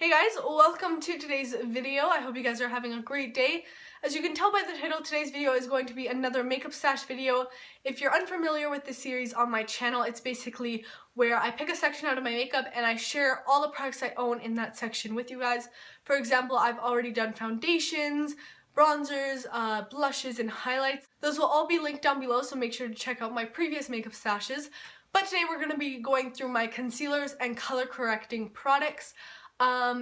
Hey guys, welcome to today's video. I hope you guys are having a great day. As you can tell by the title, today's video is going to be another makeup stash video. If you're unfamiliar with this series on my channel, it's basically where I pick a section out of my makeup and I share all the products I own in that section with you guys. For example, I've already done foundations, bronzers, blushes, and highlights. Those will all be linked down below, so make sure to check out my previous makeup stashes. But today we're going to be going through my concealers and color correcting products.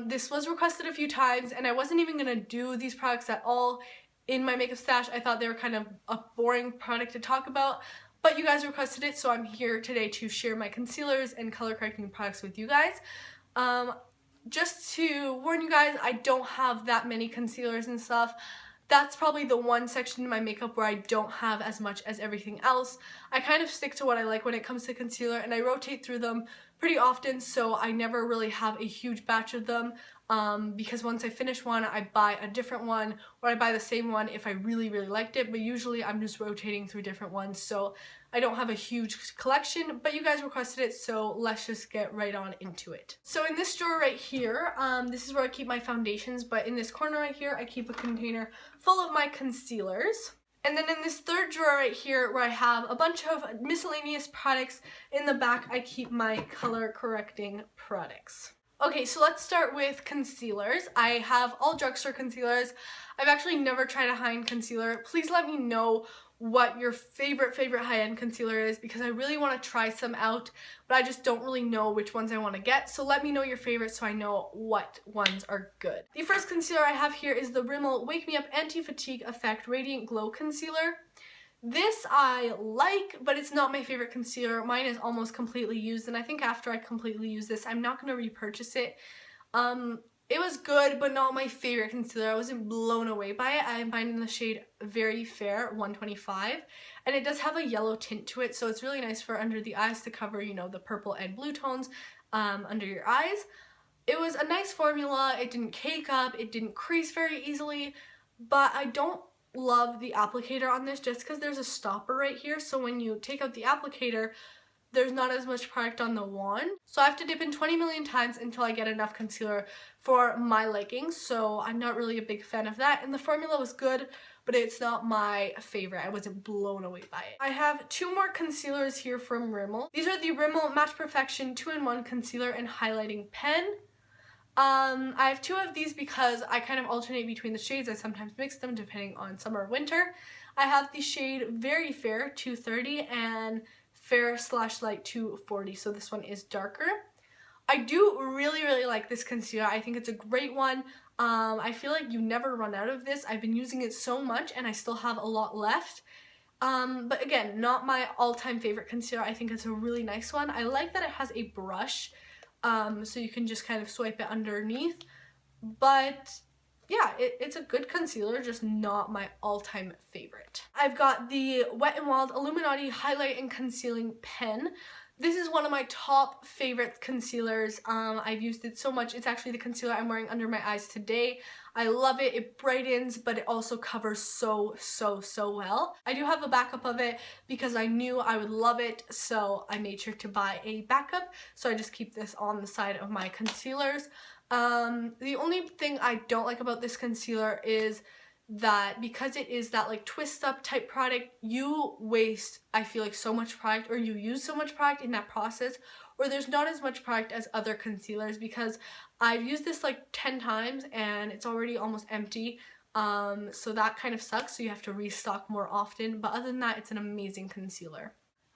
This was requested a few times and I wasn't even gonna do these products at all in my makeup stash. I thought they were kind of a boring product to talk about, but you guys requested it, so I'm here today to share my concealers and color correcting products with you guys. Just to warn you guys, I don't have that many concealers and stuff. That's probably the one section in my makeup where I don't have as much as everything else. I kind of stick to what I like when it comes to concealer and I rotate through them pretty often, so I never really have a huge batch of them because once I finish one, I buy a different one or I buy the same one if I really liked it, but usually I'm just rotating through different ones, so I don't have a huge collection, but you guys requested it, so let's just get right on into it. So in this drawer right here, this is where I keep my foundations, but in this corner right here, I keep a container full of my concealers. And then in this third drawer right here where I have a bunch of miscellaneous products, in the back I keep my color correcting products. Okay, so let's start with concealers. I have all drugstore concealers. I've actually never tried a high-end concealer. Please let me know what your favorite high-end concealer is because I really want to try some out, but I just don't really know which ones I want to get. So let me know your favorites so I know what ones are good. The first concealer I have here is the Rimmel Wake Me Up Anti-Fatigue Effect Radiant Glow Concealer. This I like, but it's not my favorite concealer. Mine is almost completely used, and I think after I completely use this, I'm not going to repurchase it. It was good, but not my favorite concealer. I wasn't blown away by it. I am mine in the shade Very Fair 125, and it does have a yellow tint to it, so it's really nice for under the eyes to cover, you know, the purple and blue tones under your eyes. It was a nice formula. It didn't cake up. It didn't crease very easily, but I don't love the applicator on this just because there's a stopper right here, so when you take out the applicator, there's not as much product on the wand. So I have to dip in 20 million times until I get enough concealer for my liking, so I'm not really a big fan of that. And the formula was good, but it's not my favorite. I wasn't blown away by it. I have two more concealers here from Rimmel. These are the Rimmel Match Perfection 2-in-1 Concealer and Highlighting Pen. I have two of these because I kind of alternate between the shades. I sometimes mix them depending on summer or winter. I have the shade Very Fair 230 and Fair/Light 240, so this one is darker. I do really like this concealer. I think it's a great one. I feel like you never run out of this. I've been using it so much and I still have a lot left. But again, not my all-time favorite concealer. I think it's a really nice one. I like that it has a brush, so you can just kind of swipe it underneath. But yeah, it's a good concealer, just not my all-time favorite. I've got the Wet n Wild illumi-naughty Highlight and Concealing Pen. This is one of my top favorite concealers. I've used it so much. It's actually the concealer I'm wearing under my eyes today. I love it. It brightens, but it also covers so well. I do have a backup of it because I knew I would love it, so I made sure to buy a backup. So I just keep this on the side of my concealers. The only thing I don't like about this concealer is that because it is that like twist up type product, you waste, I feel like, so much product, or you use so much product in that process, or there's not as much product as other concealers, because I've used this like 10 times and it's already almost empty. So that kind of sucks, so you have to restock more often, but other than that, it's an amazing concealer.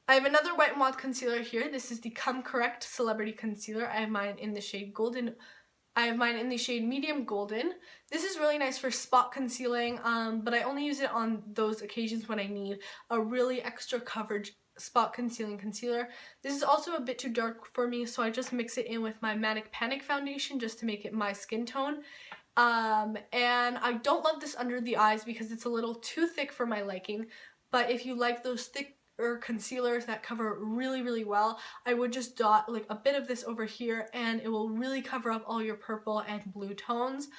I have another Wet n Wild concealer here. This is the Come Correct Celebrity Concealer. I have mine in the shade Golden. I have mine in the shade Medium Golden. This is really nice for spot concealing, but I only use it on those occasions when I need a really extra coverage spot concealing concealer. This is also a bit too dark for me, so I just mix it in with my Manic Panic foundation just to make it my skin tone. And I don't love this under the eyes because it's a little too thick for my liking, but if you like those thick or concealers that cover really well, I would just dot like a bit of this over here and it will really cover up all your purple and blue tones.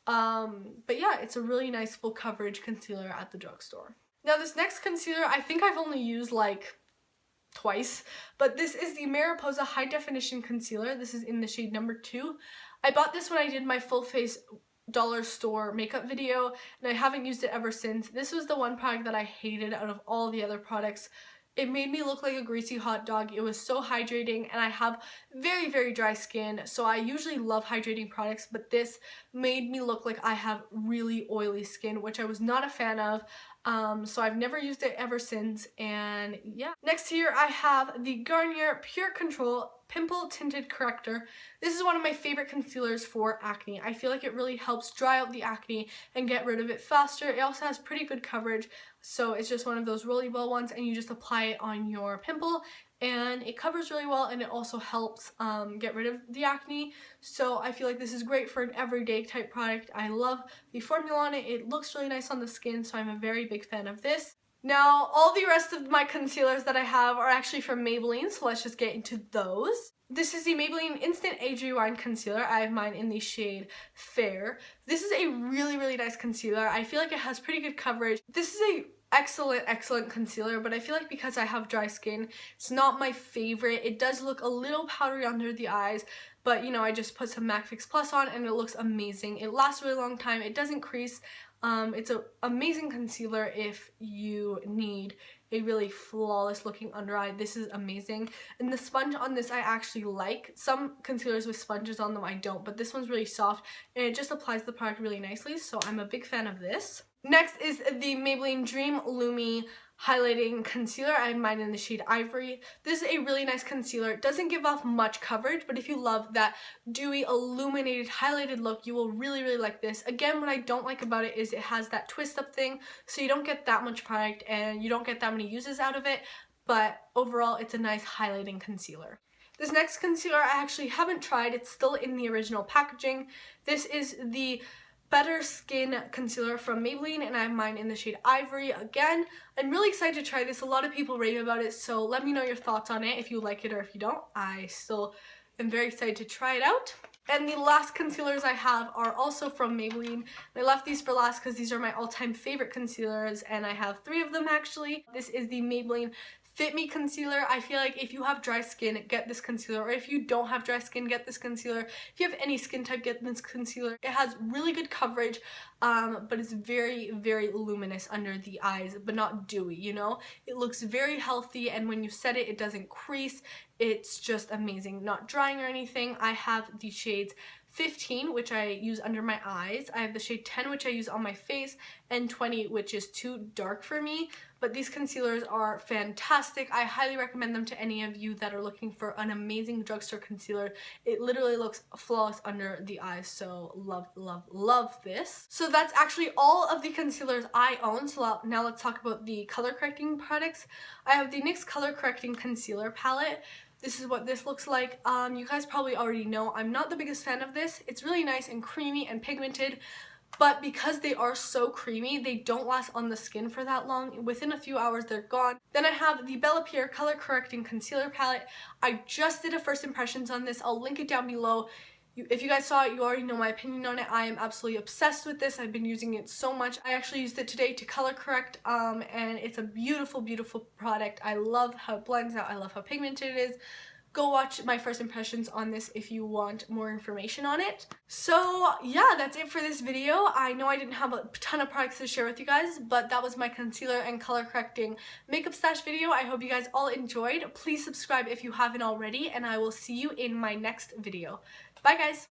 But yeah, it's a really nice full coverage concealer at the drugstore. Now this next concealer I think I've only used like twice, but this is the Mariposa High Definition Concealer. This is in the shade number 2. I bought this when I did my full face dollar store makeup video, and I haven't used it ever since. This was the one product that I hated out of all the other products. It made me look like a greasy hot dog. It was so hydrating, and I have very, very dry skin, so I usually love hydrating products, but this made me look like I have really oily skin, which I was not a fan of. So I've never used it ever since, and yeah. Next here I have the Garnier Pure Control Pimple Tinted Corrector. This is one of my favorite concealers for acne. I feel like it really helps dry out the acne and get rid of it faster. It also has pretty good coverage, so it's just one of those really well ones, and you just apply it on your pimple and it covers really well, and it also helps get rid of the acne. So I feel like this is great for an everyday type product. I love the formula on it. It looks really nice on the skin, so I'm a very big fan of this. Now, all the rest of my concealers that I have are actually from Maybelline, so let's just get into those. This is the Maybelline Instant Age Rewind Concealer. I have mine in the shade Fair. This is a really, really nice concealer. I feel like it has pretty good coverage. This is a excellent concealer, but I feel like because I have dry skin, it's not my favorite. It does look a little powdery under the eyes, but you know, I just put some MAC Fix Plus on and it looks amazing. It lasts a really long time. It doesn't crease. It's an amazing concealer if you need a really flawless looking under eye. This is amazing. And the sponge on this I actually like. Some concealers with sponges on them I don't, but this one's really soft and it just applies the product really nicely, so I'm a big fan of this. Next is the Maybelline Dream Lumi Highlighting Concealer. I have mine in the shade Ivory. This is a really nice concealer. It doesn't give off much coverage, but if you love that dewy, illuminated, highlighted look, you will really, really like this. Again, what I don't like about it is it has that twist up thing, so you don't get that much product and you don't get that many uses out of it, but overall it's a nice highlighting concealer. This next concealer I actually haven't tried. It's still in the original packaging. This is the Better Skin Concealer from Maybelline, and I have mine in the shade Ivory. Again, I'm really excited to try this. A lot of people rave about it, so let me know your thoughts on it, if you like it or if you don't. I still am very excited to try it out. And the last concealers I have are also from Maybelline. I left these for last because these are my all-time favorite concealers, and I have 3 of them actually. This is the Maybelline Fit Me Concealer. I feel like if you have dry skin, get this concealer, or if you don't have dry skin, get this concealer. If you have any skin type, get this concealer. It has really good coverage, but it's very, very luminous under the eyes, but not dewy, you know? It looks very healthy, and when you set it, it doesn't crease. It's just amazing. Not drying or anything. I have the shades 15, which I use under my eyes. I have the shade 10, which I use on my face, and 20, which is too dark for me. But these concealers are fantastic. I highly recommend them to any of you that are looking for an amazing drugstore concealer. It literally looks flawless under the eyes, so love, love, love this. So that's actually all of the concealers I own. So now let's talk about the color correcting products. I have the NYX Color Correcting Concealer Palette. This is what this looks like. You guys probably already know I'm not the biggest fan of this. It's really nice and creamy and pigmented, but because they are so creamy, they don't last on the skin for that long. Within a few hours, they're gone. Then I have the Bella Pierre Color Correcting Concealer Palette. I just did a first impressions on this. I'll link it down below. If you guys saw it, you already know my opinion on it. I am absolutely obsessed with this. I've been using it so much. I actually used it today to color correct, and it's a beautiful, beautiful product. I love how it blends out. I love how pigmented it is. Go watch my first impressions on this if you want more information on it. So yeah, that's it for this video. I know I didn't have a ton of products to share with you guys, but that was my concealer and color correcting makeup stash video. I hope you guys all enjoyed. Please subscribe if you haven't already, and I will see you in my next video. Bye guys!